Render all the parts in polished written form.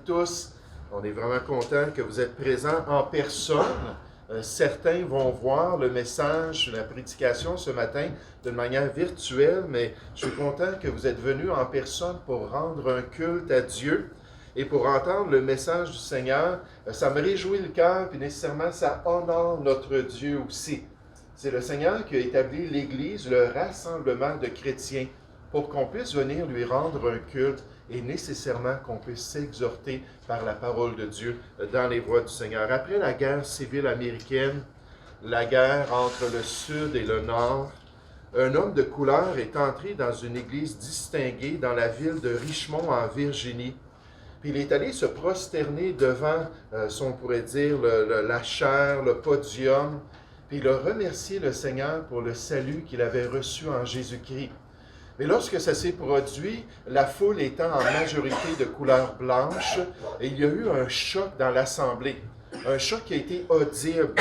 tous. On est vraiment content que vous êtes présents en personne. Certains vont voir le message, la prédication ce matin d'une manière virtuelle, mais je suis content que vous êtes venus en personne pour rendre un culte à Dieu et pour entendre le message du Seigneur. Ça me réjouit le cœur, puis nécessairement ça honore notre Dieu aussi. C'est le Seigneur qui a établi l'Église, le rassemblement de chrétiens, pour qu'on puisse venir lui rendre un culte et nécessairement qu'on puisse s'exhorter par la parole de Dieu dans les voies du Seigneur. Après la guerre civile américaine, la guerre entre le Sud et le Nord, un homme de couleur est entré dans une église distinguée dans la ville de Richmond en Virginie. Puis il est allé se prosterner devant, on pourrait dire, la chaire, le podium, puis il a remercié le Seigneur pour le salut qu'il avait reçu en Jésus-Christ. Mais lorsque ça s'est produit, la foule étant en majorité de couleur blanche, il y a eu un choc dans l'assemblée. Un choc qui a été audible.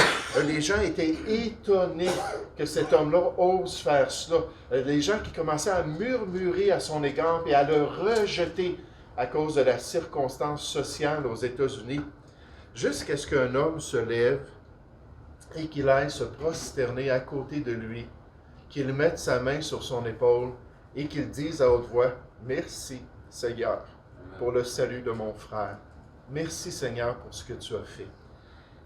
Les gens étaient étonnés que cet homme-là ose faire cela. Les gens qui commençaient à murmurer à son égard et à le rejeter à cause de la circonstance sociale aux États-Unis, jusqu'à ce qu'un homme se lève et qu'il aille se prosterner à côté de lui, qu'il mette sa main sur son épaule et qu'il dise à haute voix, « Merci Seigneur pour le salut de mon frère. Merci Seigneur pour ce que tu as fait. »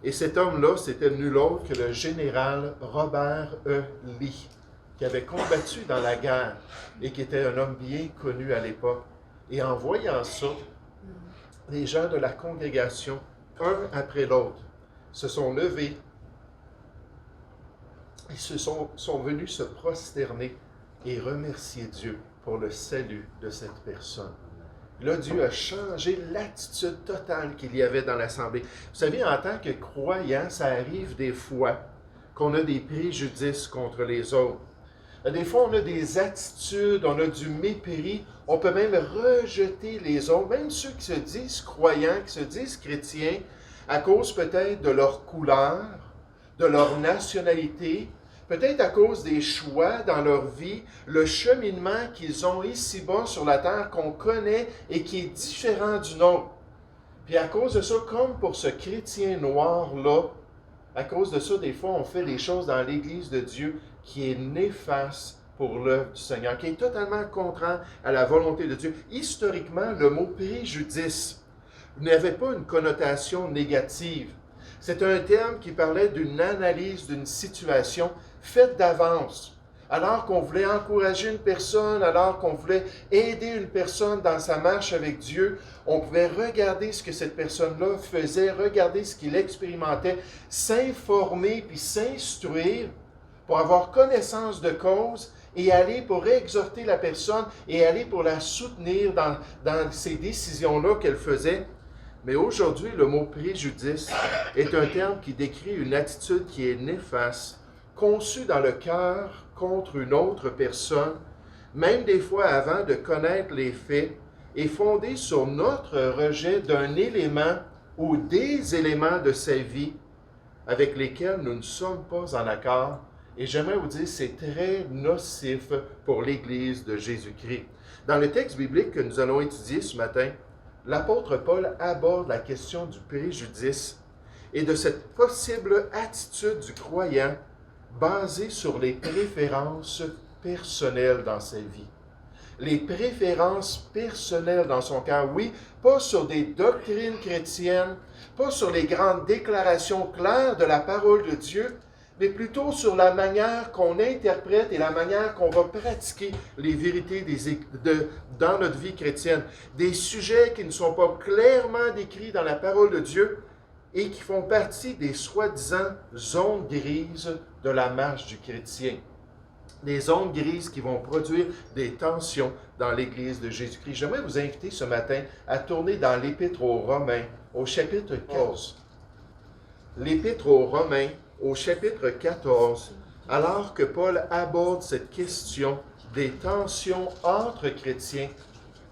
Et cet homme-là, c'était nul autre que le général Robert E. Lee, qui avait combattu dans la guerre et qui était un homme bien connu à l'époque. Et en voyant ça, les gens de la congrégation, un après l'autre, se sont levés et sont venus se prosterner et remercier Dieu pour le salut de cette personne. Là, Dieu a changé l'attitude totale qu'il y avait dans l'assemblée. Vous savez, en tant que croyant, ça arrive des fois qu'on a des préjudices contre les autres. Des fois, on a des attitudes, on a du mépris, on peut même rejeter les autres, même ceux qui se disent croyants, qui se disent chrétiens, à cause peut-être de leur couleur, de leur nationalité, peut-être à cause des choix dans leur vie, le cheminement qu'ils ont ici-bas sur la terre qu'on connaît et qui est différent du nôtre. Puis à cause de ça, comme pour ce chrétien noir-là, à cause de ça, des fois, on fait des choses dans l'Église de Dieu qui est néfaste pour l'œuvre du Seigneur, qui est totalement contraire à la volonté de Dieu. Historiquement, le mot préjudice n'avait pas une connotation négative. C'est un terme qui parlait d'une analyse d'une situation faite d'avance. Alors qu'on voulait encourager une personne, alors qu'on voulait aider une personne dans sa marche avec Dieu, on pouvait regarder ce que cette personne-là faisait, regarder ce qu'il expérimentait, s'informer puis s'instruire pour avoir connaissance de cause et aller pour exhorter la personne et aller pour la soutenir dans ces décisions-là qu'elle faisait. Mais aujourd'hui, le mot préjudice est un terme qui décrit une attitude qui est néfaste, conçue dans le cœur contre une autre personne, même des fois avant de connaître les faits, et fondée sur notre rejet d'un élément ou des éléments de sa vie avec lesquels nous ne sommes pas en accord. Et j'aimerais vous dire, c'est très nocif pour l'Église de Jésus-Christ. Dans le texte biblique que nous allons étudier ce matin, l'apôtre Paul aborde la question du préjudice et de cette possible attitude du croyant basée sur les préférences personnelles dans sa vie. Les préférences personnelles dans son cœur, oui, pas sur des doctrines chrétiennes, pas sur les grandes déclarations claires de la parole de Dieu, mais plutôt sur la manière qu'on interprète et la manière qu'on va pratiquer les vérités dans notre vie chrétienne. Des sujets qui ne sont pas clairement décrits dans la parole de Dieu et qui font partie des soi-disant zones grises de la marche du chrétien. Des zones grises qui vont produire des tensions dans l'Église de Jésus-Christ. J'aimerais vous inviter ce matin à tourner dans l'Épître aux Romains, au chapitre 14. L'Épître aux Romains, au chapitre 14, alors que Paul aborde cette question des tensions entre chrétiens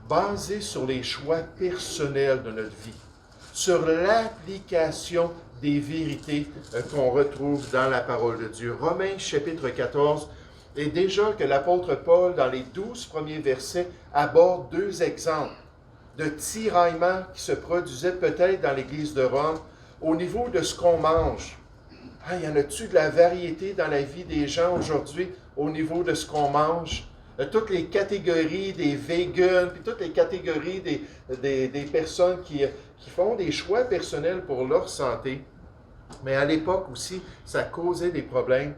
basées sur les choix personnels de notre vie, sur l'application des vérités qu'on retrouve dans la parole de Dieu. Romains chapitre 14, et déjà que l'apôtre Paul, dans les 12 premiers versets, aborde deux exemples. de tiraillement qui se produisait peut-être dans l'Église de Rome au niveau de ce qu'on mange. Ah, y en a-tu de la variété dans la vie des gens aujourd'hui au niveau de ce qu'on mange? Toutes les catégories des vegans, puis toutes les catégories des personnes qui font des choix personnels pour leur santé. Mais à l'époque aussi, ça causait des problèmes.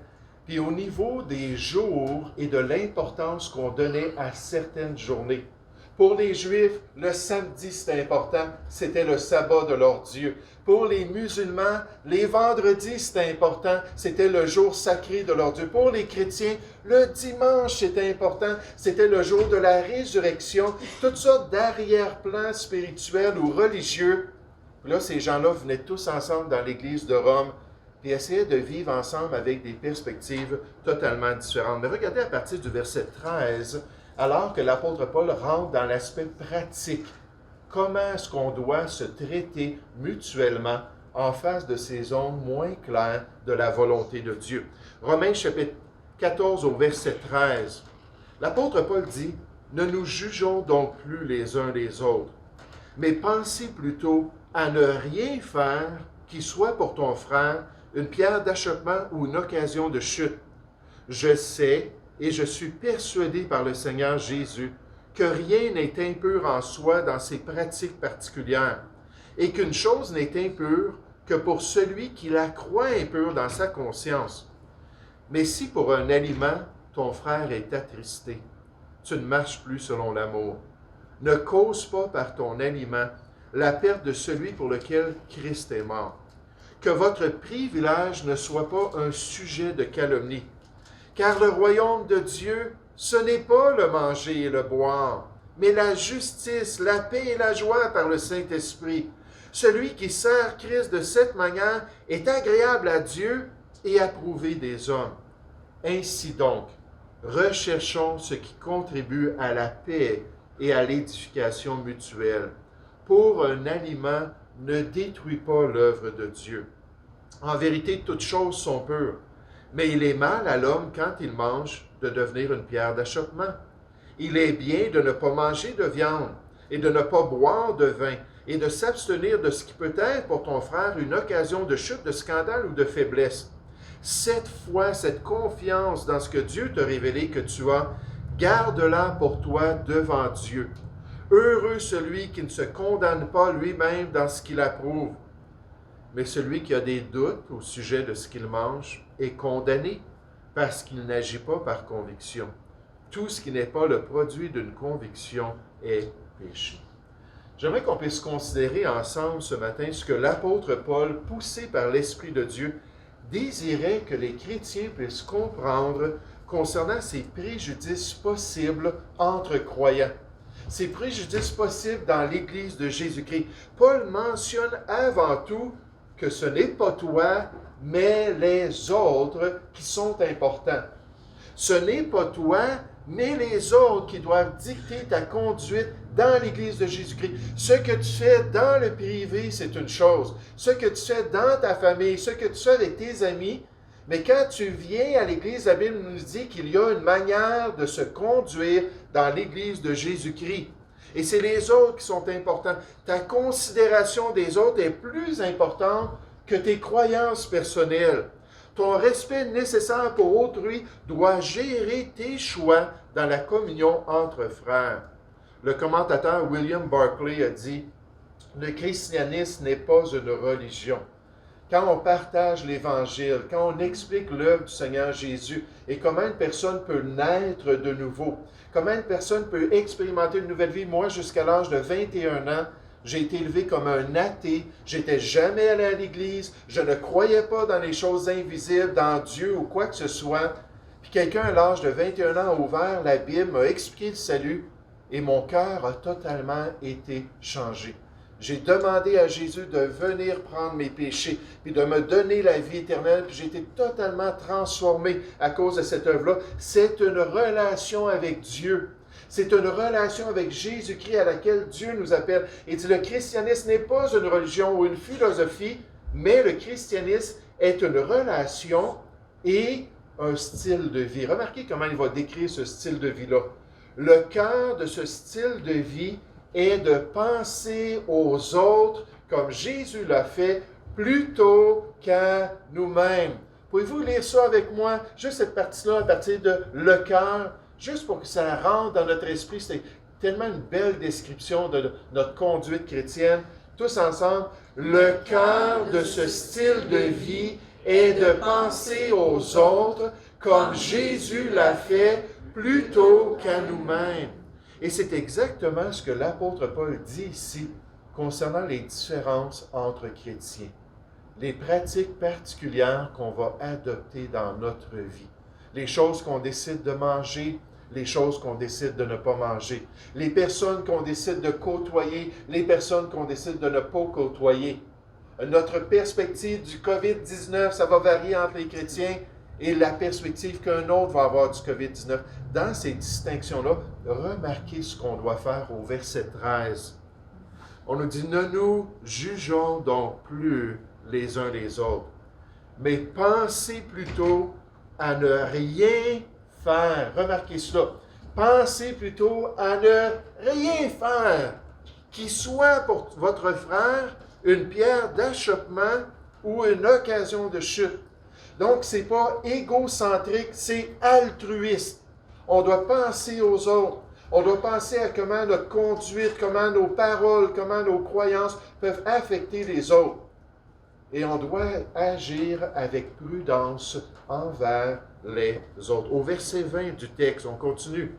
Puis au niveau des jours et de l'importance qu'on donnait à certaines journées. Pour les Juifs, le samedi, c'était important. C'était le sabbat de leur Dieu. Pour les musulmans, les vendredis, c'était important. C'était le jour sacré de leur Dieu. Pour les chrétiens, le dimanche, c'était important. C'était le jour de la résurrection. Toutes sortes d'arrière-plans spirituels ou religieux. Là, ces gens-là venaient tous ensemble dans l'Église de Rome et essayaient de vivre ensemble avec des perspectives totalement différentes. Mais regardez à partir du verset 13, alors que l'apôtre Paul rentre dans l'aspect pratique. Comment est-ce qu'on doit se traiter mutuellement en face de ces zones moins claires de la volonté de Dieu? Romains chapitre 14 au verset 13. L'apôtre Paul dit, « Ne nous jugeons donc plus les uns les autres, mais pensez plutôt à ne rien faire qui soit pour ton frère une pierre d'achoppement ou une occasion de chute. Je sais et je suis persuadé par le Seigneur Jésus que rien n'est impur en soi dans ses pratiques particulières, et qu'une chose n'est impure que pour celui qui la croit impure dans sa conscience. Mais si pour un aliment ton frère est attristé, tu ne marches plus selon l'amour. Ne cause pas par ton aliment la perte de celui pour lequel Christ est mort. Que votre privilège ne soit pas un sujet de calomnie. Car le royaume de Dieu, ce n'est pas le manger et le boire, mais la justice, la paix et la joie par le Saint-Esprit. Celui qui sert Christ de cette manière est agréable à Dieu et approuvé des hommes. Ainsi donc, recherchons ce qui contribue à la paix et à l'édification mutuelle. Pour un aliment, ne détruis pas l'œuvre de Dieu. En vérité, toutes choses sont pures, mais il est mal à l'homme, quand il mange, de devenir une pierre d'achoppement. Il est bien de ne pas manger de viande et de ne pas boire de vin et de s'abstenir de ce qui peut être pour ton frère une occasion de chute, de scandale ou de faiblesse. Cette foi, cette confiance dans ce que Dieu t'a révélé que tu as, garde-la pour toi devant Dieu. Heureux celui qui ne se condamne pas lui-même dans ce qu'il approuve. Mais celui qui a des doutes au sujet de ce qu'il mange est condamné parce qu'il n'agit pas par conviction. Tout ce qui n'est pas le produit d'une conviction est péché. J'aimerais qu'on puisse considérer ensemble ce matin ce que l'apôtre Paul, poussé par l'Esprit de Dieu, désirait que les chrétiens puissent comprendre concernant ces préjudices possibles entre croyants. Ces préjudices possibles dans l'Église de Jésus-Christ. Paul mentionne avant tout que ce n'est pas toi, mais les autres qui sont importants. Ce n'est pas toi, mais les autres qui doivent dicter ta conduite dans l'Église de Jésus-Christ. Ce que tu fais dans le privé, c'est une chose. Ce que tu fais dans ta famille, ce que tu fais avec tes amis, mais quand tu viens à l'Église, la Bible nous dit qu'il y a une manière de se conduire dans l'Église de Jésus-Christ. Et c'est les autres qui sont importants. Ta considération des autres est plus importante que tes croyances personnelles. Ton respect nécessaire pour autrui doit gérer tes choix dans la communion entre frères. Le commentateur William Barclay a dit « Le christianisme n'est pas une religion. » Quand on partage l'Évangile, quand on explique l'œuvre du Seigneur Jésus et comment une personne peut naître de nouveau, comment une personne peut expérimenter une nouvelle vie. Moi, jusqu'à l'âge de 21 ans, j'ai été élevé comme un athée. Je n'étais jamais allé à l'église. Je ne croyais pas dans les choses invisibles, dans Dieu ou quoi que ce soit. Puis quelqu'un à l'âge de 21 ans a ouvert la Bible, m'a expliqué le salut et mon cœur a totalement été changé. J'ai demandé à Jésus de venir prendre mes péchés, puis de me donner la vie éternelle, puis j'ai été totalement transformé à cause de cette œuvre-là. C'est une relation avec Dieu. C'est une relation avec Jésus-Christ à laquelle Dieu nous appelle. Et dit, le christianisme n'est pas une religion ou une philosophie, mais le christianisme est une relation et un style de vie. Remarquez comment il va décrire ce style de vie-là. Le cœur de ce style de vie est de penser aux autres comme Jésus l'a fait, plutôt qu'à nous-mêmes. Pouvez-vous lire ça avec moi, juste cette partie-là, à partir de le cœur, juste pour que ça rentre dans notre esprit. C'est tellement une belle description de notre conduite chrétienne. Tous ensemble, le cœur de ce style de vie est de penser aux autres comme Jésus l'a fait, plutôt qu'à nous-mêmes. Et c'est exactement ce que l'apôtre Paul dit ici concernant les différences entre chrétiens, les pratiques particulières qu'on va adopter dans notre vie, les choses qu'on décide de manger, les choses qu'on décide de ne pas manger, les personnes qu'on décide de côtoyer, les personnes qu'on décide de ne pas côtoyer. Notre perspective du COVID-19, ça va varier entre les chrétiens et la perspective qu'un autre va avoir du COVID-19. Dans ces distinctions-là, remarquez ce qu'on doit faire au verset 13. On nous dit, ne nous jugeons donc plus les uns les autres, mais pensez plutôt à ne rien faire. Remarquez cela. Pensez plutôt à ne rien faire, qui soit pour votre frère une pierre d'achoppement ou une occasion de chute. Donc, ce n'est pas égocentrique, c'est altruiste. On doit penser aux autres. On doit penser à comment notre conduite, comment nos paroles, comment nos croyances peuvent affecter les autres. Et on doit agir avec prudence envers les autres. Au verset 20 du texte, on continue.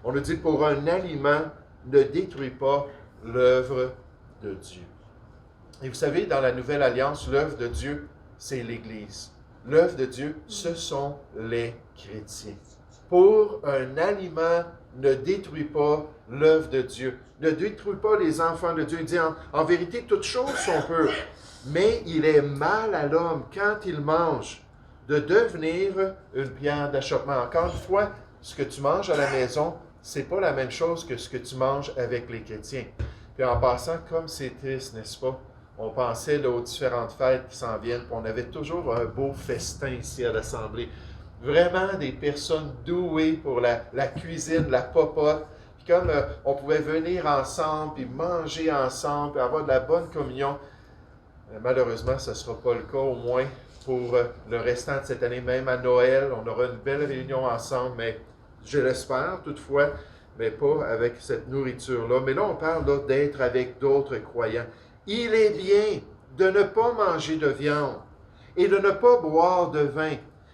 On nous dit, pour un aliment, ne détruis pas l'œuvre de Dieu. Et vous savez, dans la Nouvelle Alliance, l'œuvre de Dieu, c'est l'Église. L'œuvre de Dieu, ce sont les chrétiens. Pour un aliment, ne détruis pas l'œuvre de Dieu. Ne détruis pas les enfants de Dieu. Il dit, en vérité, toutes choses sont pures. Mais il est mal à l'homme, quand il mange, de devenir une pierre d'achoppement. Encore une fois, ce que tu manges à la maison, c'est pas la même chose que ce que tu manges avec les chrétiens. Puis en passant, comme c'est triste, n'est-ce pas? On pensait là, aux différentes fêtes qui s'en viennent, puis on avait toujours un beau festin ici à l'Assemblée. Vraiment des personnes douées pour la cuisine, la popote. Puis comme on pouvait venir ensemble, puis manger ensemble, puis avoir de la bonne communion, malheureusement, ce ne sera pas le cas, au moins pour le restant de cette année. Même à Noël, on aura une belle réunion ensemble, mais je l'espère toutefois, mais pas avec cette nourriture-là. Mais là, on parle là, d'être avec d'autres croyants. Il est bien de ne pas manger de viande et de ne pas boire de vin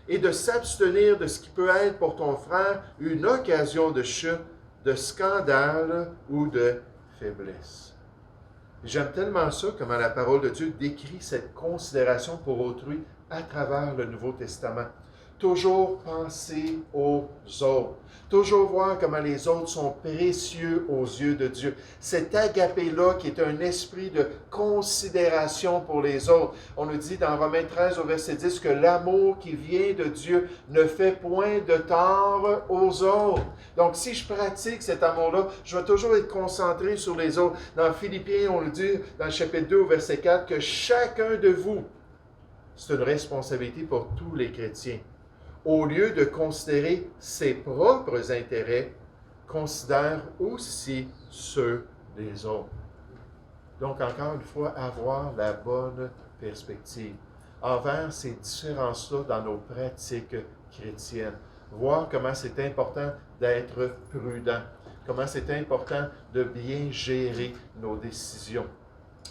et de s'abstenir de ce qui peut être pour ton frère une occasion de chute, de scandale ou de faiblesse. J'aime tellement ça, comment la parole de Dieu décrit cette considération pour autrui à travers le Nouveau Testament. Toujours penser aux autres. Toujours voir comment les autres sont précieux aux yeux de Dieu. Cet agapé-là qui est un esprit de considération pour les autres. On nous dit dans Romains 13 au verset 10 que l'amour qui vient de Dieu ne fait point de tort aux autres. Donc si je pratique cet amour-là, je vais toujours être concentré sur les autres. Dans Philippiens, on le dit dans le chapitre 2 au verset 4 que chacun de vous, c'est une responsabilité pour tous les chrétiens. Au lieu de considérer ses propres intérêts, considère aussi ceux des autres. Donc, encore une fois, avoir la bonne perspective envers ces différences-là dans nos pratiques chrétiennes. Voir comment c'est important d'être prudent, comment c'est important de bien gérer nos décisions.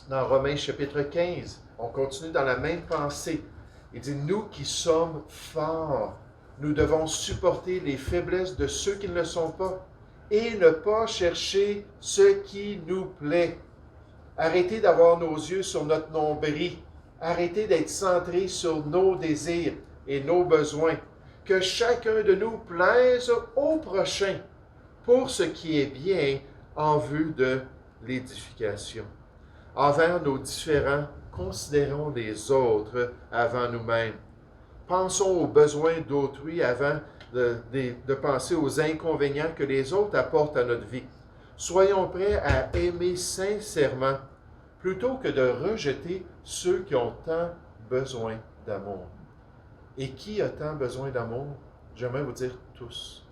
Dans Romains chapitre 15, on continue dans la même pensée. Il dit, nous qui sommes forts, nous devons supporter les faiblesses de ceux qui ne le sont pas et ne pas chercher ce qui nous plaît. Arrêtez d'avoir nos yeux sur notre nombril. Arrêtez d'être centrés sur nos désirs et nos besoins. Que chacun de nous plaise au prochain pour ce qui est bien en vue de l'édification. Envers nos différends, considérons les autres avant nous-mêmes. Pensons aux besoins d'autrui avant de penser aux inconvénients que les autres apportent à notre vie. Soyons prêts à aimer sincèrement plutôt que de rejeter ceux qui ont tant besoin d'amour. Et qui a tant besoin d'amour? J'aimerais vous dire tous.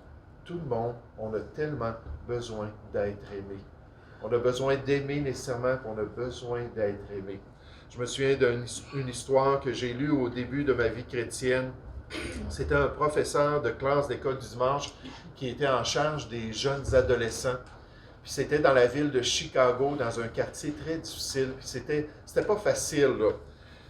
Tout le monde, on a tellement besoin d'être aimé. On a besoin d'aimer nécessairement, puis on a besoin d'être aimé. Je me souviens d'une histoire que j'ai lue au début de ma vie chrétienne. C'était un professeur de classe d'école du dimanche qui était en charge des jeunes adolescents. Puis c'était dans la ville de Chicago, dans un quartier très difficile. Puis c'était pas facile, là.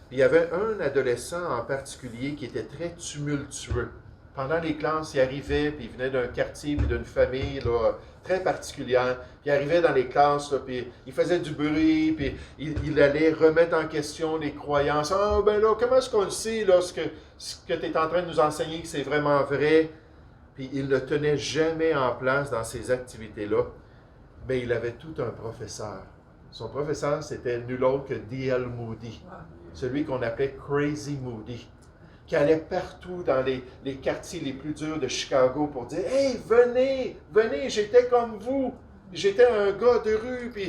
Puis il y avait un adolescent en particulier qui était très tumultueux. Pendant les classes, il arrivait, puis il venait d'un quartier, puis d'une famille là, très particulière. Puis il arrivait dans les classes, là, puis il faisait du bruit, puis il allait remettre en question les croyances. « Ah, ben là, comment est-ce qu'on le sait, là, ce que tu es en train de nous enseigner, que c'est vraiment vrai? » Puis il ne tenait jamais en place dans ces activités-là. Mais il avait tout un professeur. Son professeur, c'était nul autre que D.L. Moody, celui qu'on appelait Crazy Moody, qui allait partout dans les quartiers les plus durs de Chicago pour dire « Hey, venez, venez, j'étais comme vous, j'étais un gars de rue, puis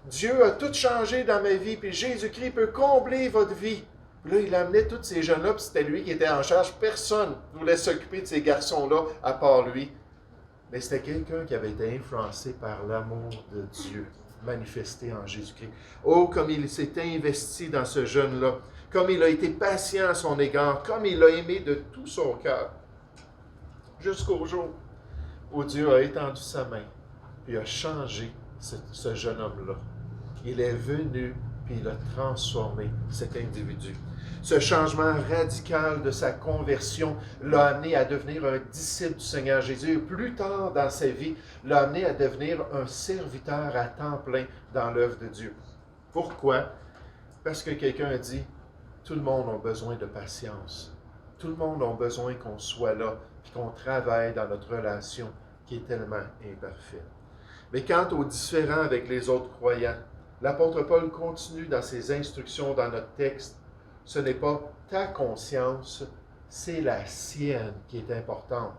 Dieu a tout changé dans ma vie, puis Jésus-Christ peut combler votre vie. » Puis là, il amenait tous ces jeunes-là, puis c'était lui qui était en charge. Personne ne voulait s'occuper de ces garçons-là à part lui. Mais c'était quelqu'un qui avait été influencé par l'amour de Dieu, manifesté en Jésus-Christ. Oh, comme il s'est investi dans ce jeune-là, comme il a été patient à son égard, comme il l'a aimé de tout son cœur, jusqu'au jour où Dieu a étendu sa main, puis a changé ce jeune homme-là. Il est venu, puis il a transformé cet individu. Ce changement radical de sa conversion l'a amené à devenir un disciple du Seigneur Jésus. Plus tard dans sa vie, l'a amené à devenir un serviteur à temps plein dans l'œuvre de Dieu. Pourquoi? Parce que quelqu'un a dit, tout le monde a besoin de patience. Tout le monde a besoin qu'on soit là et qu'on travaille dans notre relation qui est tellement imparfaite. Mais quant aux différends avec les autres croyants, l'apôtre Paul continue dans ses instructions dans notre texte. Ce n'est pas ta conscience, c'est la sienne qui est importante.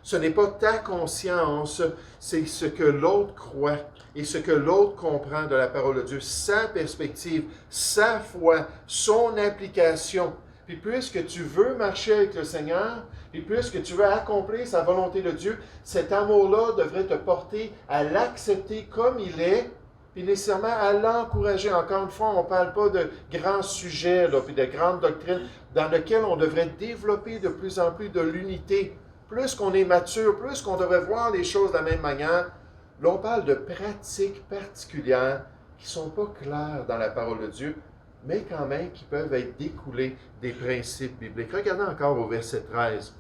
Ce n'est pas ta conscience, c'est ce que l'autre croit et ce que l'autre comprend de la parole de Dieu, sa perspective, sa foi, son application. Puis puisque tu veux marcher avec le Seigneur, et puisque tu veux accomplir sa volonté de Dieu, cet amour-là devrait te porter à l'accepter comme il est, puis nécessairement à l'encourager. Encore une fois, on ne parle pas de grands sujets, là, puis de grandes doctrines dans lesquelles on devrait développer de plus en plus de l'unité. Plus qu'on est mature, plus qu'on devrait voir les choses de la même manière. Là, on parle de pratiques particulières qui ne sont pas claires dans la parole de Dieu, mais quand même qui peuvent être découlées des principes bibliques. Regardez encore au verset 13.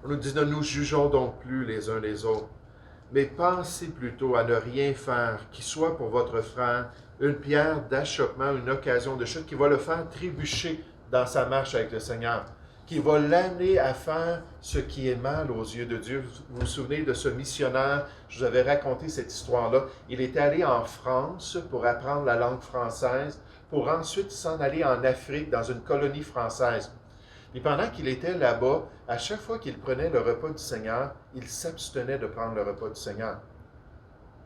On nous dit, ne nous jugeons donc plus les uns les autres, mais pensez plutôt à ne rien faire qui soit pour votre frère une pierre d'achoppement, une occasion de chute qui va le faire trébucher dans sa marche avec le Seigneur, qui va l'amener à faire ce qui est mal aux yeux de Dieu. Vous vous souvenez de ce missionnaire, je vous avais raconté cette histoire-là. Il était allé en France pour apprendre la langue française, pour ensuite s'en aller en Afrique, dans une colonie française. Et pendant qu'il était là-bas, à chaque fois qu'il prenait le repas du Seigneur, il s'abstenait de prendre le repas du Seigneur.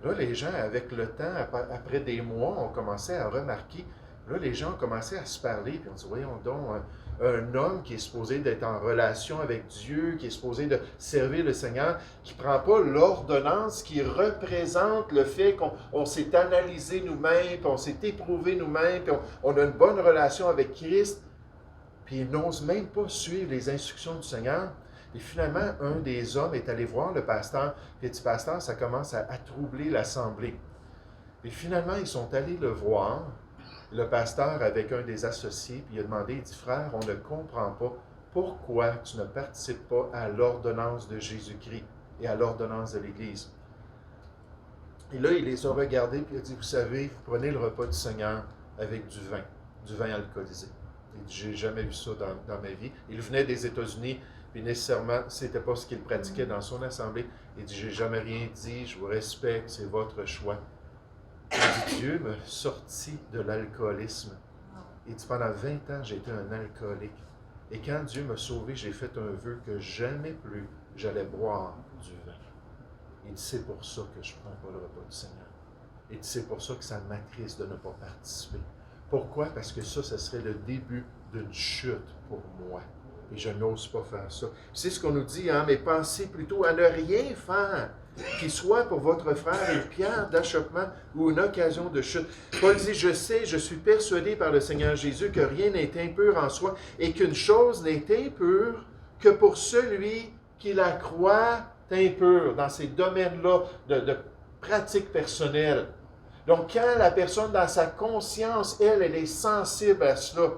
Là, les gens, avec le temps, après des mois, ont commencé à remarquer, là, les gens ont commencé à se parler, puis on dit, voyons donc, un homme qui est supposé d'être en relation avec Dieu, qui est supposé de servir le Seigneur, qui ne prend pas l'ordonnance qui représente le fait qu'on s'est analysé nous-mêmes, puis on s'est éprouvé nous-mêmes, puis on a une bonne relation avec Christ, puis il n'ose même pas suivre les instructions du Seigneur. Et finalement, un des hommes est allé voir le pasteur, puis il dit, pasteur, ça commence à troubler l'assemblée. Et finalement, ils sont allés le voir, le pasteur avec un des associés, puis il a demandé, il dit, frère, on ne comprend pas pourquoi tu ne participes pas à l'ordonnance de Jésus-Christ et à l'ordonnance de l'Église. Et là, il les a regardés, puis il a dit, vous savez, vous prenez le repas du Seigneur avec du vin alcoolisé. Il dit, j'ai jamais vu ça dans ma vie. Il venait des États-Unis, puis nécessairement, ce n'était pas ce qu'il pratiquait dans son assemblée. Il dit, j'ai jamais rien dit, je vous respecte, c'est votre choix. Il dit, Dieu m'a sorti de l'alcoolisme. Il dit, pendant 20 ans, j'étais un alcoolique. Et quand Dieu m'a sauvé, j'ai fait un vœu que jamais plus j'allais boire du vin. Il dit, c'est pour ça que je ne prends pas le repas du Seigneur. Il dit, c'est pour ça que ça m'attriste de ne pas participer. Pourquoi? Parce que ça serait le début d'une chute pour moi. Et je n'ose pas faire ça. C'est ce qu'on nous dit, hein? Mais pensez plutôt à ne rien faire qui soit pour votre frère une pierre d'achoppement ou une occasion de chute. Paul dit, je sais, je suis persuadé par le Seigneur Jésus que rien n'est impur en soi et qu'une chose n'est impure que pour celui qui la croit impure dans ces domaines-là de pratique personnelle. Donc, quand la personne dans sa conscience, elle est sensible à cela,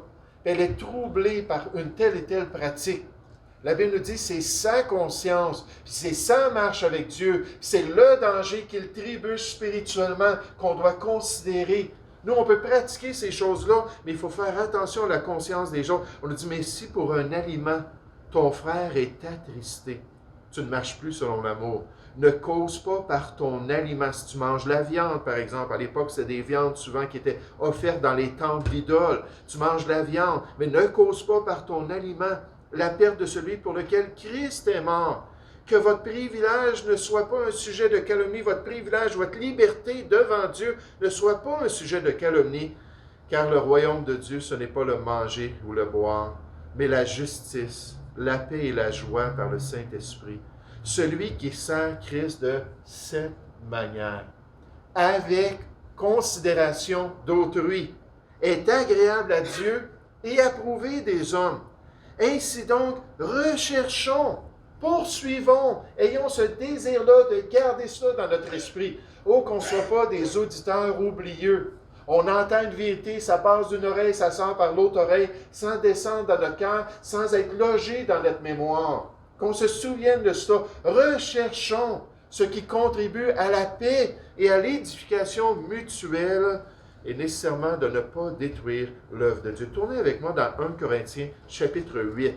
elle est troublée par une telle et telle pratique, la Bible nous dit c'est sa conscience, c'est sa marche avec Dieu, c'est le danger qu'il trébuche spirituellement qu'on doit considérer. Nous, on peut pratiquer ces choses-là, mais il faut faire attention à la conscience des gens. On nous dit, mais si pour un aliment, ton frère est attristé, tu ne marches plus selon l'amour. Ne cause pas par ton aliment. Si tu manges la viande, par exemple, à l'époque, c'était des viandes souvent qui étaient offertes dans les temples d'idoles. Tu manges la viande, mais ne cause pas par ton aliment la perte de celui pour lequel Christ est mort. Que votre privilège ne soit pas un sujet de calomnie, votre privilège, votre liberté devant Dieu ne soit pas un sujet de calomnie, car le royaume de Dieu, ce n'est pas le manger ou le boire, mais la justice, la paix et la joie par le Saint-Esprit. Celui qui sert Christ de cette manière, avec considération d'autrui, est agréable à Dieu et approuvé des hommes. Ainsi donc, recherchons, poursuivons, ayons ce désir-là de garder cela dans notre esprit. Oh, qu'on ne soit pas des auditeurs oublieux. On entend une vérité, ça passe d'une oreille, ça sort par l'autre oreille, sans descendre dans notre cœur, sans être logé dans notre mémoire. Qu'on se souvienne de cela. Recherchons ce qui contribue à la paix et à l'édification mutuelle et nécessairement de ne pas détruire l'œuvre de Dieu. Tournez avec moi dans 1 Corinthiens chapitre 8.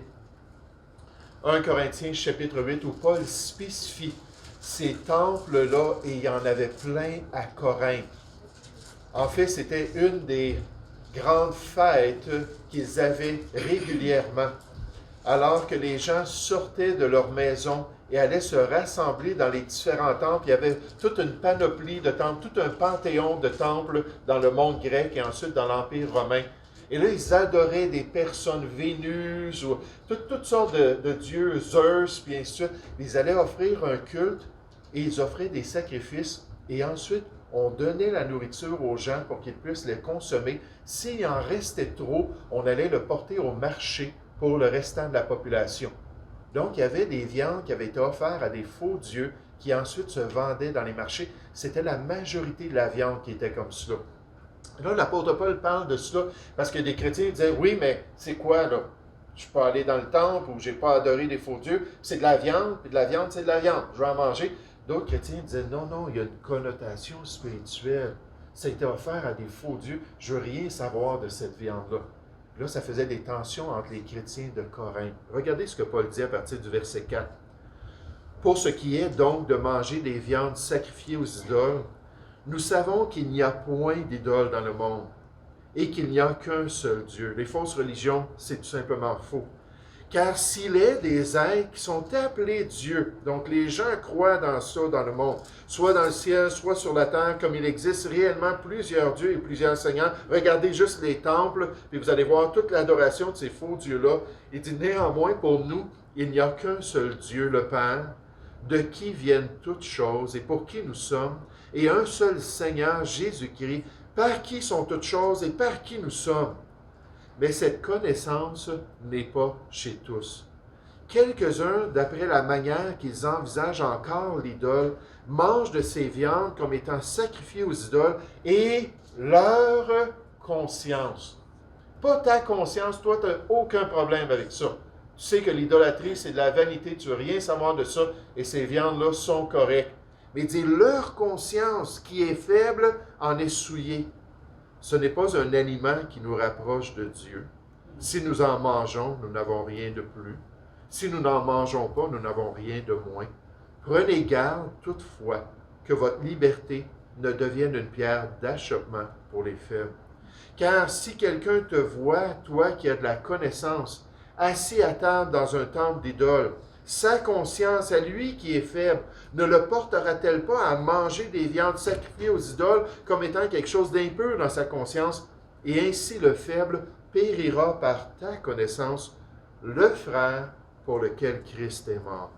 1 Corinthiens chapitre 8 où Paul spécifie ces temples-là et il y en avait plein à Corinthe. En fait, c'était une des grandes fêtes qu'ils avaient régulièrement, alors que les gens sortaient de leur maison et allaient se rassembler dans les différents temples. Il y avait toute une panoplie de temples, tout un panthéon de temples dans le monde grec et ensuite dans l'Empire romain. Et là, ils adoraient des personnes, Vénus, ou toutes sortes de dieux, Zeus, puis ainsi de suite. Ils allaient offrir un culte et ils offraient des sacrifices. Et ensuite, on donnait la nourriture aux gens pour qu'ils puissent les consommer. S'il en restait trop, on allait le porter au marché pour le restant de la population. Donc, il y avait des viandes qui avaient été offertes à des faux dieux qui ensuite se vendaient dans les marchés. C'était la majorité de la viande qui était comme cela. Là, l'apôtre Paul parle de cela parce que des chrétiens disaient, oui, mais c'est quoi là? Je peux aller dans le temple ou je n'ai pas adoré des faux dieux. C'est de la viande, puis de la viande, c'est de la viande. Je vais en manger. D'autres chrétiens disaient, non, non, il y a une connotation spirituelle. Ça a été offert à des faux dieux. Je ne veux rien savoir de cette viande-là. Là, ça faisait des tensions entre les chrétiens de Corinthe. Regardez ce que Paul dit à partir du verset 4. Pour ce qui est donc de manger des viandes sacrifiées aux idoles, nous savons qu'il n'y a point d'idoles dans le monde et qu'il n'y a qu'un seul Dieu. Les fausses religions, c'est tout simplement faux. Car s'il est des êtres qui sont appelés Dieu, donc les gens croient dans ça dans le monde, soit dans le ciel, soit sur la terre, comme il existe réellement plusieurs dieux et plusieurs seigneurs. Regardez juste les temples, puis vous allez voir toute l'adoration de ces faux dieux-là. Il dit néanmoins pour nous, il n'y a qu'un seul Dieu, le Père, de qui viennent toutes choses et pour qui nous sommes, et un seul Seigneur, Jésus-Christ, par qui sont toutes choses et par qui nous sommes. Mais cette connaissance n'est pas chez tous. Quelques-uns, d'après la manière qu'ils envisagent encore l'idole, mangent de ces viandes comme étant sacrifiées aux idoles et leur conscience. Pas ta conscience, toi, tu n'as aucun problème avec ça. Tu sais que l'idolâtrie, c'est de la vanité, tu ne veux rien savoir de ça, et ces viandes-là sont correctes. Mais dit leur conscience qui est faible en est souillée. Ce n'est pas un aliment qui nous rapproche de Dieu. Si nous en mangeons, nous n'avons rien de plus. Si nous n'en mangeons pas, nous n'avons rien de moins. Prenez garde toutefois que votre liberté ne devienne une pierre d'achoppement pour les faibles. Car si quelqu'un te voit, toi qui as de la connaissance, assis à table dans un temple d'idole, sa conscience à lui qui est faible, ne le portera-t-elle pas à manger des viandes sacrifiées aux idoles comme étant quelque chose d'impur dans sa conscience? Et ainsi le faible périra par ta connaissance, le frère pour lequel Christ est mort.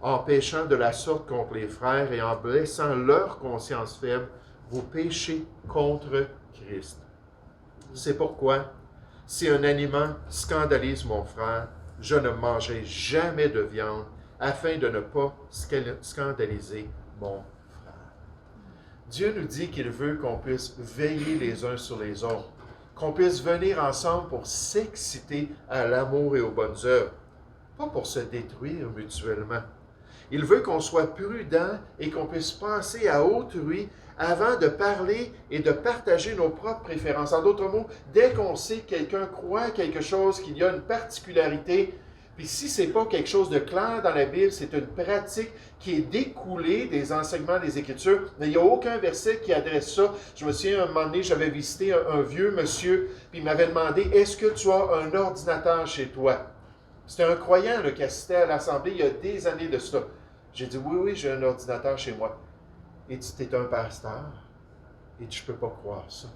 en péchant de la sorte contre les frères et en blessant leur conscience faible, vous péchez contre Christ. C'est pourquoi, si un aliment scandalise mon frère, je ne mangerai jamais de viande, afin de ne pas scandaliser mon frère. Dieu nous dit qu'il veut qu'on puisse veiller les uns sur les autres, qu'on puisse venir ensemble pour s'exciter à l'amour et aux bonnes œuvres, pas pour se détruire mutuellement. Il veut qu'on soit prudent et qu'on puisse penser à autrui avant de parler et de partager nos propres préférences. En d'autres mots, dès qu'on sait que quelqu'un croit quelque chose, qu'il y a une particularité, puis si ce n'est pas quelque chose de clair dans la Bible, c'est une pratique qui est découlée des enseignements des Écritures, mais il n'y a aucun verset qui adresse ça. Je me souviens, un moment donné, j'avais visité un vieux monsieur, puis il m'avait demandé, « Est-ce que tu as un ordinateur chez toi? » C'était un croyant là, qui assistait à l'Assemblée il y a des années de cela. J'ai dit, oui, j'ai un ordinateur chez moi. Il dit, t'es un pasteur? Il dit, je ne peux pas croire ça.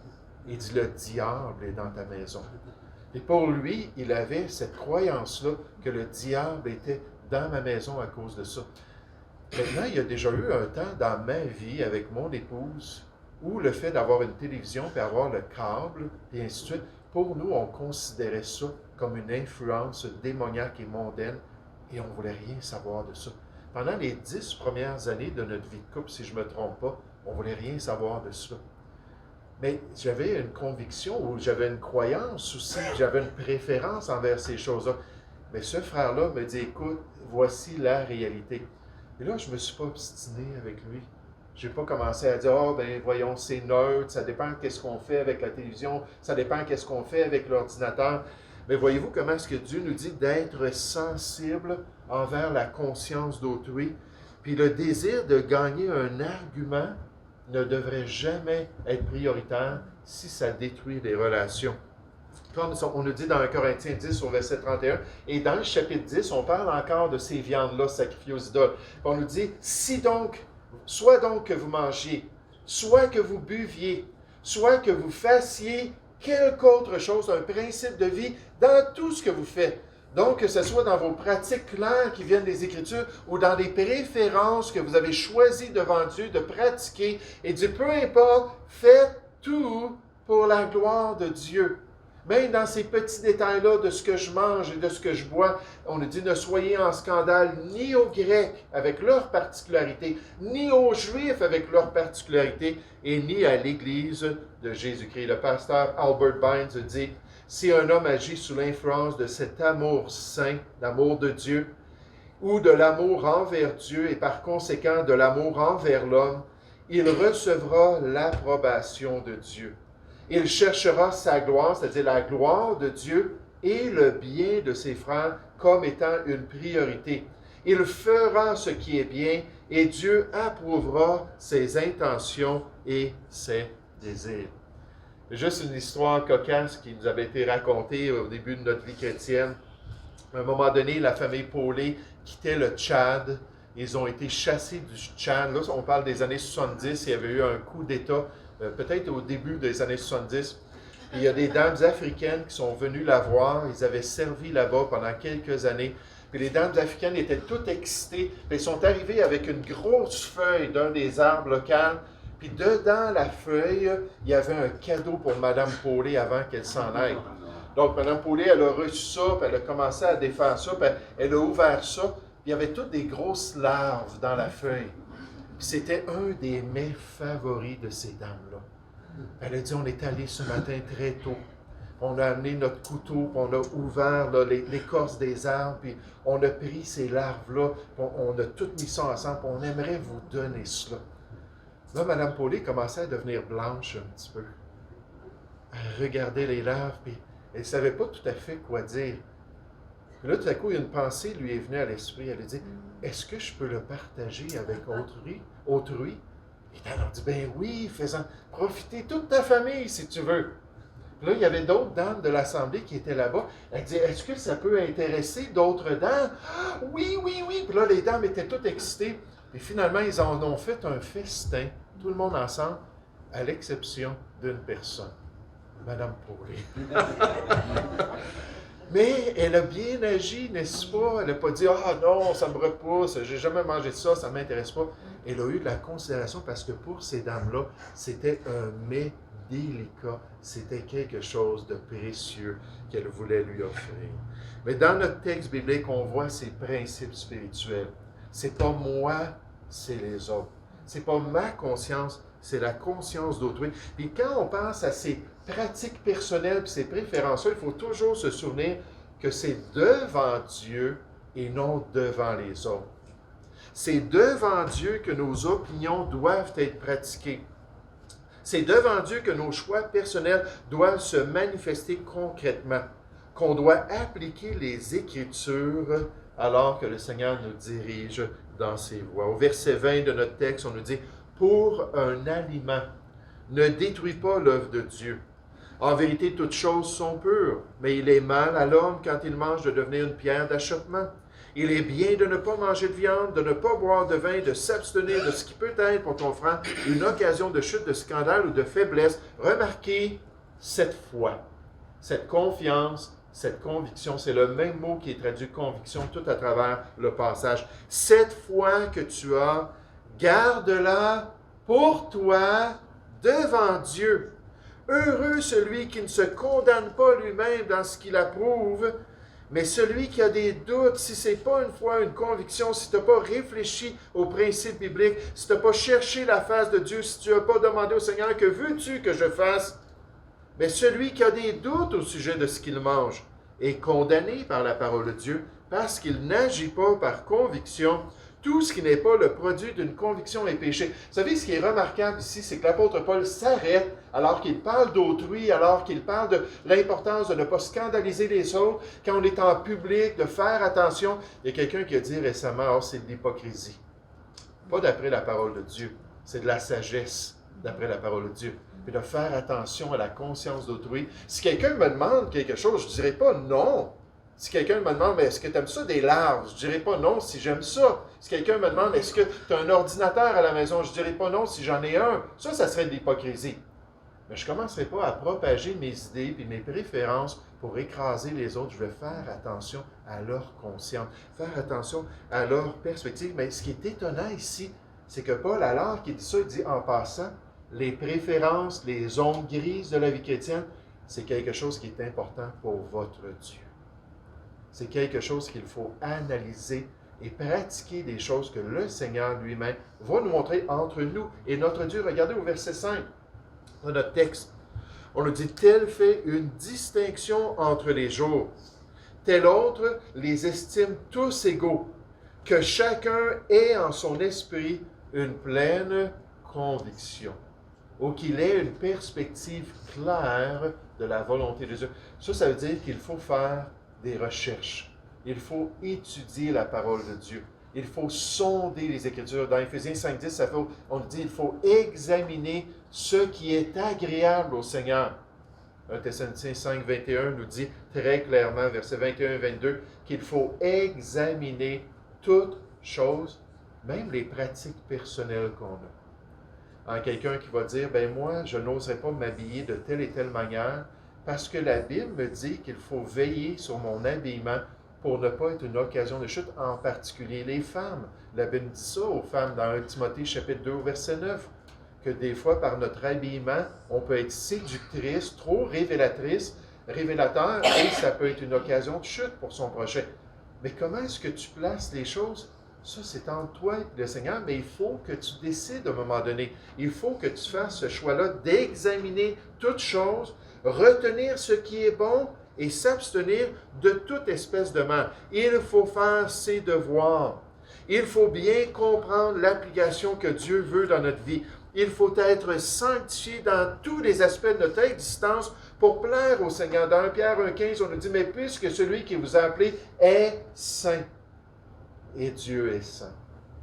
Il dit, le diable est dans ta maison. Et pour lui, il avait cette croyance-là que le diable était dans ma maison à cause de ça. Maintenant, il y a déjà eu un temps dans ma vie avec mon épouse où le fait d'avoir une télévision puis avoir le câble et ainsi de suite, pour nous, on considérait ça comme une influence démoniaque et mondaine et on ne voulait rien savoir de ça. Pendant les 10 premières années de notre vie de couple, si je ne me trompe pas, on ne voulait rien savoir de cela. Mais j'avais une conviction ou j'avais une croyance aussi, j'avais une préférence envers ces choses-là. Mais ce frère-là me dit, écoute, voici la réalité. Et là, je ne me suis pas obstiné avec lui. Je n'ai pas commencé à dire, voyons, c'est neutre, ça dépend qu'est-ce qu'on fait avec la télévision, ça dépend qu'est-ce qu'on fait avec l'ordinateur. Mais voyez-vous comment est-ce que Dieu nous dit d'être sensible envers la conscience d'autrui. Puis le désir de gagner un argument ne devrait jamais être prioritaire si ça détruit les relations. Comme on nous dit dans 1 Corinthiens 10 au verset 31, et dans le chapitre 10, on parle encore de ces viandes-là sacrifiées aux idoles. On nous dit, soit donc que vous mangiez, soit que vous buviez, soit que vous fassiez quelque autre chose, un principe de vie dans tout ce que vous faites. Donc, que ce soit dans vos pratiques claires qui viennent des Écritures ou dans les préférences que vous avez choisies devant Dieu de pratiquer, et Dieu, peu importe, faites tout pour la gloire de Dieu. Même dans ces petits détails-là de ce que je mange et de ce que je bois, on nous dit ne soyez en scandale ni aux Grecs avec leurs particularités, ni aux Juifs avec leurs particularités, et ni à l'Église de Jésus-Christ. Le pasteur Albert Bynes dit, si un homme agit sous l'influence de cet amour saint, l'amour de Dieu, ou de l'amour envers Dieu et par conséquent de l'amour envers l'homme, il recevra l'approbation de Dieu. Il cherchera sa gloire, c'est-à-dire la gloire de Dieu et le bien de ses frères comme étant une priorité. Il fera ce qui est bien et Dieu approuvera ses intentions et ses désirs. Juste une histoire cocasse qui nous avait été racontée au début de notre vie chrétienne. À un moment donné, la famille Paulet quittait le Tchad. Ils ont été chassés du Tchad. Là, on parle des années 70. Il y avait eu un coup d'État, peut-être au début des années 70. Et il y a des dames africaines qui sont venues la voir. Ils avaient servi là-bas pendant quelques années. Puis les dames africaines étaient toutes excitées. Puis ils sont arrivés avec une grosse feuille d'un des arbres locaux. Puis dedans la feuille, il y avait un cadeau pour Mme Paulet avant qu'elle s'en aille. Donc Mme Paulet, elle a reçu ça, puis elle a commencé à défaire ça, puis elle a ouvert ça. Puis il y avait toutes des grosses larves dans la feuille. Puis c'était un des mets favoris de ces dames-là. Elle a dit, on est allé ce matin très tôt. On a amené notre couteau, puis on a ouvert là, l'écorce des arbres, puis on a pris ces larves-là, puis on a tout mis ça ensemble, puis on aimerait vous donner cela. Là, Mme Paulet commençait à devenir blanche un petit peu. Elle regardait les larves, puis elle ne savait pas tout à fait quoi dire. Puis là, tout à coup, une pensée lui est venue à l'esprit. Elle a dit, est-ce que je peux le partager avec autrui? Et elle a dit, ben oui, fais-en profiter toute ta famille si tu veux. Puis là, il y avait d'autres dames de l'Assemblée qui étaient là-bas. Elle dit, est-ce que ça peut intéresser d'autres dames? Ah, oui. Puis là, les dames étaient toutes excitées. Et finalement, ils en ont fait un festin, tout le monde ensemble, à l'exception d'une personne, Mme Paulet. Mais elle a bien agi, n'est-ce pas? Elle n'a pas dit, ah non, ça me repousse, j'ai jamais mangé ça, ça ne m'intéresse pas. Elle a eu de la considération parce que pour ces dames-là, c'était un mets délicat, c'était quelque chose de précieux qu'elle voulait lui offrir. Mais dans notre texte biblique, on voit ces principes spirituels. C'est pas moi, c'est les autres. C'est pas ma conscience, c'est la conscience d'autrui. Puis quand on pense à ces pratiques personnelles et ces préférences-là, il faut toujours se souvenir que c'est devant Dieu et non devant les autres. C'est devant Dieu que nos opinions doivent être pratiquées. C'est devant Dieu que nos choix personnels doivent se manifester concrètement, qu'on doit appliquer les Écritures alors que le Seigneur nous dirige dans ses voies. Au verset 20 de notre texte, on nous dit « Pour un aliment, ne détruis pas l'œuvre de Dieu. En vérité, toutes choses sont pures, mais il est mal à l'homme quand il mange de devenir une pierre d'achoppement. Il est bien de ne pas manger de viande, de ne pas boire de vin, de s'abstenir de ce qui peut être pour ton frère une occasion de chute, de scandale ou de faiblesse. » Remarquez cette foi, cette confiance, cette conviction. C'est le même mot qui est traduit conviction tout à travers le passage. Cette foi que tu as, garde-la pour toi devant Dieu. Heureux celui qui ne se condamne pas lui-même dans ce qu'il approuve, mais celui qui a des doutes, si ce n'est pas une foi, une conviction, si tu n'as pas réfléchi aux principes bibliques, si tu n'as pas cherché la face de Dieu, si tu n'as pas demandé au Seigneur, que veux-tu que je fasse? Mais celui qui a des doutes au sujet de ce qu'il mange est condamné par la parole de Dieu parce qu'il n'agit pas par conviction. Tout ce qui n'est pas le produit d'une conviction est péché. Vous savez, ce qui est remarquable ici, c'est que l'apôtre Paul s'arrête alors qu'il parle d'autrui, alors qu'il parle de l'importance de ne pas scandaliser les autres, quand on est en public, de faire attention. Il y a quelqu'un qui a dit récemment, oh, c'est de l'hypocrisie. Pas d'après la parole de Dieu, c'est de la sagesse d'après la parole de Dieu. Puis de faire attention à la conscience d'autrui. Si quelqu'un me demande quelque chose, je ne dirais pas non. Si quelqu'un me demande, mais est-ce que tu aimes ça des larves? Je ne dirais pas non si j'aime ça. Si quelqu'un me demande, est-ce que tu as un ordinateur à la maison? Je ne dirais pas non si j'en ai un. Ça serait de l'hypocrisie. Mais je ne commencerai pas à propager mes idées et mes préférences pour écraser les autres. Je vais faire attention à leur conscience, faire attention à leur perspective. Mais ce qui est étonnant ici, c'est que Paul, alors qu'il dit ça, il dit en passant, les préférences, les zones grises de la vie chrétienne, c'est quelque chose qui est important pour votre Dieu. C'est quelque chose qu'il faut analyser et pratiquer des choses que le Seigneur lui-même va nous montrer entre nous et notre Dieu. Regardez au verset 5 de notre texte. On nous dit, tel fait une distinction entre les jours, tel autre les estime tous égaux, que chacun ait en son esprit une pleine conviction, ou qu'il ait une perspective claire de la volonté de Dieu. Ça veut dire qu'il faut faire des recherches. Il faut étudier la parole de Dieu. Il faut sonder les Écritures. Dans Éphésiens 5.10, on dit qu'il faut examiner ce qui est agréable au Seigneur. 1 Thessaloniciens 5.21 nous dit très clairement, versets 21 et 22, qu'il faut examiner toutes choses, même les pratiques personnelles qu'on a. Quelqu'un qui va dire, ben moi, je n'oserais pas m'habiller de telle et telle manière, parce que la Bible me dit qu'il faut veiller sur mon habillement pour ne pas être une occasion de chute, en particulier les femmes. La Bible dit ça aux femmes dans 1 Timothée chapitre 2 verset 9, que des fois par notre habillement, on peut être séductrice, trop révélateur, et ça peut être une occasion de chute pour son prochain. Mais comment est-ce que tu places les choses? Ça, c'est entre toi et le Seigneur, mais il faut que tu décides à un moment donné. Il faut que tu fasses ce choix-là d'examiner toutes choses, retenir ce qui est bon et s'abstenir de toute espèce de mal. Il faut faire ses devoirs. Il faut bien comprendre l'application que Dieu veut dans notre vie. Il faut être sanctifié dans tous les aspects de notre existence pour plaire au Seigneur. Dans 1 Pierre 1,15, on nous dit, mais puisque celui qui vous a appelé est saint, et Dieu est saint.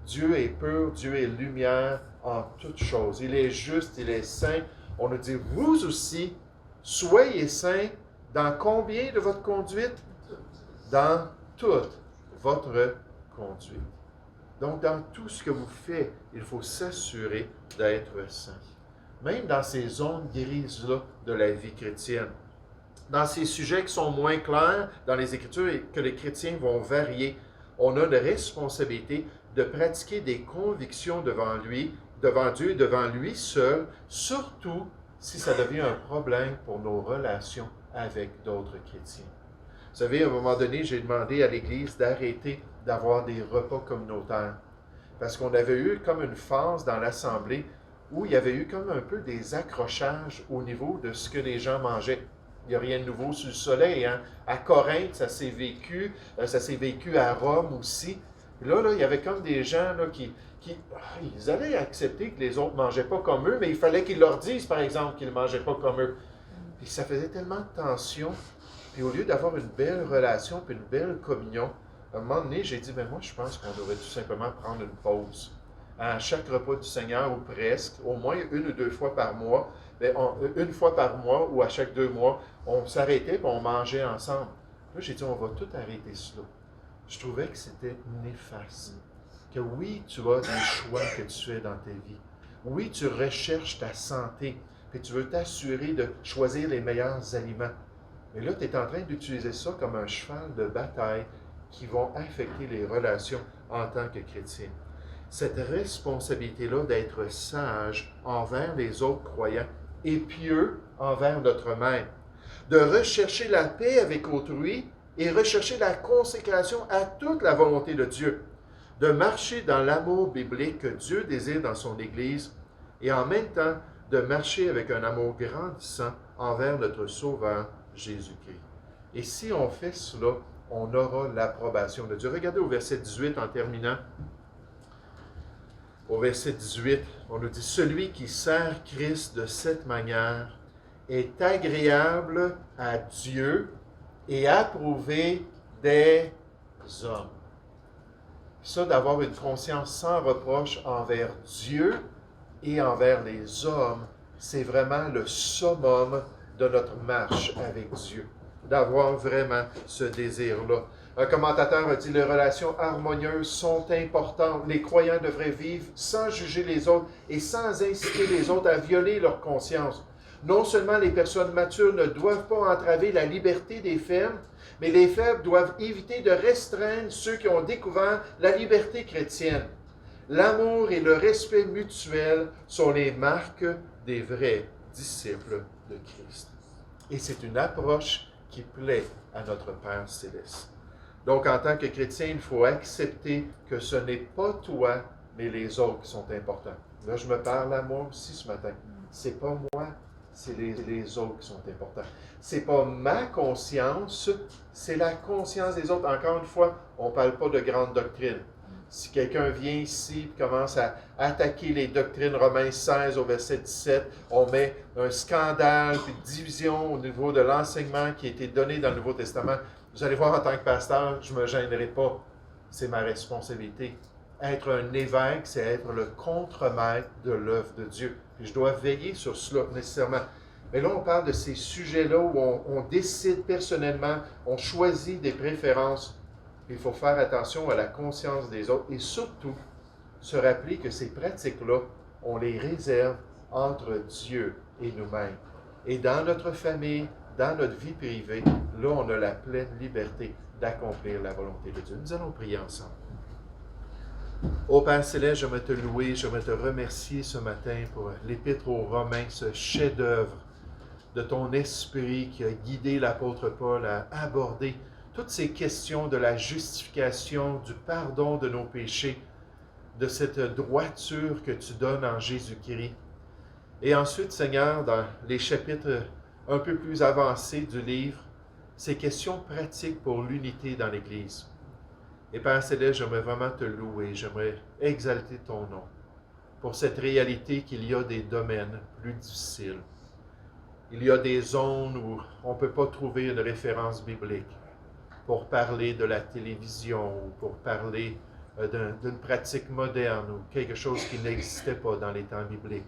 Dieu est pur, Dieu est lumière en toutes choses. Il est juste, il est saint. On nous dit, vous aussi, soyez saints dans combien de votre conduite? Dans toute votre conduite. Donc, dans tout ce que vous faites, il faut s'assurer d'être saint. Même dans ces zones grises-là de la vie chrétienne. dans ces sujets qui sont moins clairs dans les Écritures et que les chrétiens vont varier, on a une responsabilité de pratiquer des convictions devant lui, devant Dieu et devant lui seul, surtout si ça devient un problème pour nos relations avec d'autres chrétiens. Vous savez, à un moment donné, j'ai demandé à l'Église d'arrêter d'avoir des repas communautaires parce qu'on avait eu comme une phase dans l'Assemblée où il y avait eu comme un peu des accrochages au niveau de ce que les gens mangeaient. Il n'y a rien de nouveau sous le soleil. Hein? À Corinthe, ça s'est vécu à Rome aussi. Là, il y avait comme des gens là, ils allaient accepter que les autres ne mangeaient pas comme eux, mais il fallait qu'ils leur disent, par exemple, qu'ils ne mangeaient pas comme eux. Puis ça faisait tellement de tension. Puis au lieu d'avoir une belle relation puis une belle communion, à un moment donné, j'ai dit, mais moi, je pense qu'on devrait tout simplement prendre une pause. À chaque repas du Seigneur, ou presque, au moins une ou deux fois par mois, une fois par mois ou à chaque 2 mois, on s'arrêtait et on mangeait ensemble. Là, j'ai dit, on va tout arrêter cela. Je trouvais que c'était néfaste. Que oui, tu as des choix que tu fais dans ta vie. Oui, tu recherches ta santé, puis tu veux t'assurer de choisir les meilleurs aliments. Mais là, tu es en train d'utiliser ça comme un cheval de bataille qui vont affecter les relations en tant que chrétien. Cette responsabilité-là d'être sage envers les autres croyants et pieux envers notre Maître, de rechercher la paix avec autrui et rechercher la consécration à toute la volonté de Dieu, de marcher dans l'amour biblique que Dieu désire dans son Église et en même temps de marcher avec un amour grandissant envers notre Sauveur Jésus-Christ. Et si on fait cela, on aura l'approbation de Dieu. Regardez au verset 18 en terminant. Au verset 18, on nous dit « Celui qui sert Christ de cette manière est agréable à Dieu et approuvé des hommes. » Ça, d'avoir une conscience sans reproche envers Dieu et envers les hommes, c'est vraiment le summum de notre marche avec Dieu. D'avoir vraiment ce désir-là. Un commentateur a dit « Les relations harmonieuses sont importantes. Les croyants devraient vivre sans juger les autres et sans inciter les autres à violer leur conscience. Non seulement les personnes matures ne doivent pas entraver la liberté des faibles, mais les faibles doivent éviter de restreindre ceux qui ont découvert la liberté chrétienne. L'amour et le respect mutuel sont les marques des vrais disciples de Christ. » Et c'est une approche qui plaît à notre Père céleste. Donc, en tant que chrétien, il faut accepter que ce n'est pas toi, mais les autres qui sont importants. Là, je me parle à moi aussi ce matin. C'est pas moi, c'est les autres qui sont importants. C'est pas ma conscience, c'est la conscience des autres. Encore une fois, on ne parle pas de grande doctrine. Si quelqu'un vient ici et commence à attaquer les doctrines Romains 16 au verset 17, on met un scandale puis division au niveau de l'enseignement qui a été donné dans le Nouveau Testament. Vous allez voir, en tant que pasteur, je ne me gênerai pas. C'est ma responsabilité. Être un évêque, c'est être le contremaître de l'œuvre de Dieu. Et je dois veiller sur cela nécessairement. Mais là, on parle de ces sujets-là où on décide personnellement, on choisit des préférences. Il faut faire attention à la conscience des autres et surtout se rappeler que ces pratiques-là, on les réserve entre Dieu et nous-mêmes. Et dans notre famille, dans notre vie privée, là, on a la pleine liberté d'accomplir la volonté de Dieu. Nous allons prier ensemble. Ô Père Céleste, je veux te louer, je veux te remercier ce matin pour l'Épître aux Romains, ce chef-d'œuvre de ton esprit qui a guidé l'apôtre Paul à aborder toutes ces questions de la justification, du pardon de nos péchés, de cette droiture que tu donnes en Jésus-Christ. Et ensuite, Seigneur, dans les chapitres un peu plus avancés du livre, ces questions pratiques pour l'unité dans l'Église. Et Père Céleste, j'aimerais vraiment te louer, j'aimerais exalter ton nom pour cette réalité qu'il y a des domaines plus difficiles. Il y a des zones où on ne peut pas trouver une référence biblique pour parler de la télévision ou pour parler d'une pratique moderne ou quelque chose qui n'existait pas dans les temps bibliques.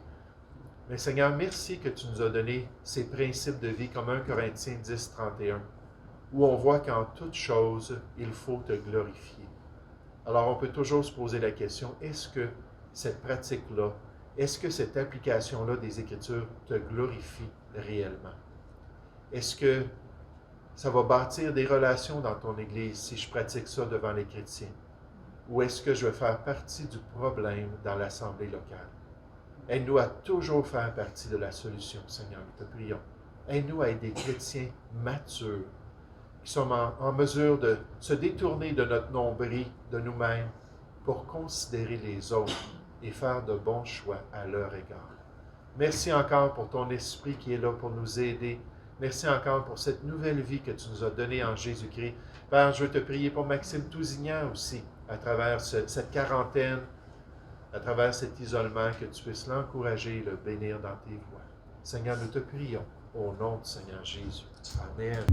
Mais Seigneur, merci que tu nous as donné ces principes de vie comme 1 Corinthiens 10, 31, où on voit qu'en toute chose, il faut te glorifier. Alors on peut toujours se poser la question, est-ce que cette pratique-là, est-ce que cette application-là des Écritures te glorifie réellement? Est-ce que ça va bâtir des relations dans ton Église si je pratique ça devant les chrétiens? Ou est-ce que je vais faire partie du problème dans l'assemblée locale? Aide-nous à toujours faire partie de la solution, Seigneur, nous te prions. Aide-nous à être des chrétiens matures, qui sont en mesure de se détourner de notre nombril, de nous-mêmes, pour considérer les autres et faire de bons choix à leur égard. Merci encore pour ton esprit qui est là pour nous aider. Merci encore pour cette nouvelle vie que tu nous as donnée en Jésus-Christ. Père, je veux te prier pour Maxime Tousignan aussi, à travers cette quarantaine, à travers cet isolement, que tu puisses l'encourager et le bénir dans tes voies. Seigneur, nous te prions au nom du Seigneur Jésus. Amen.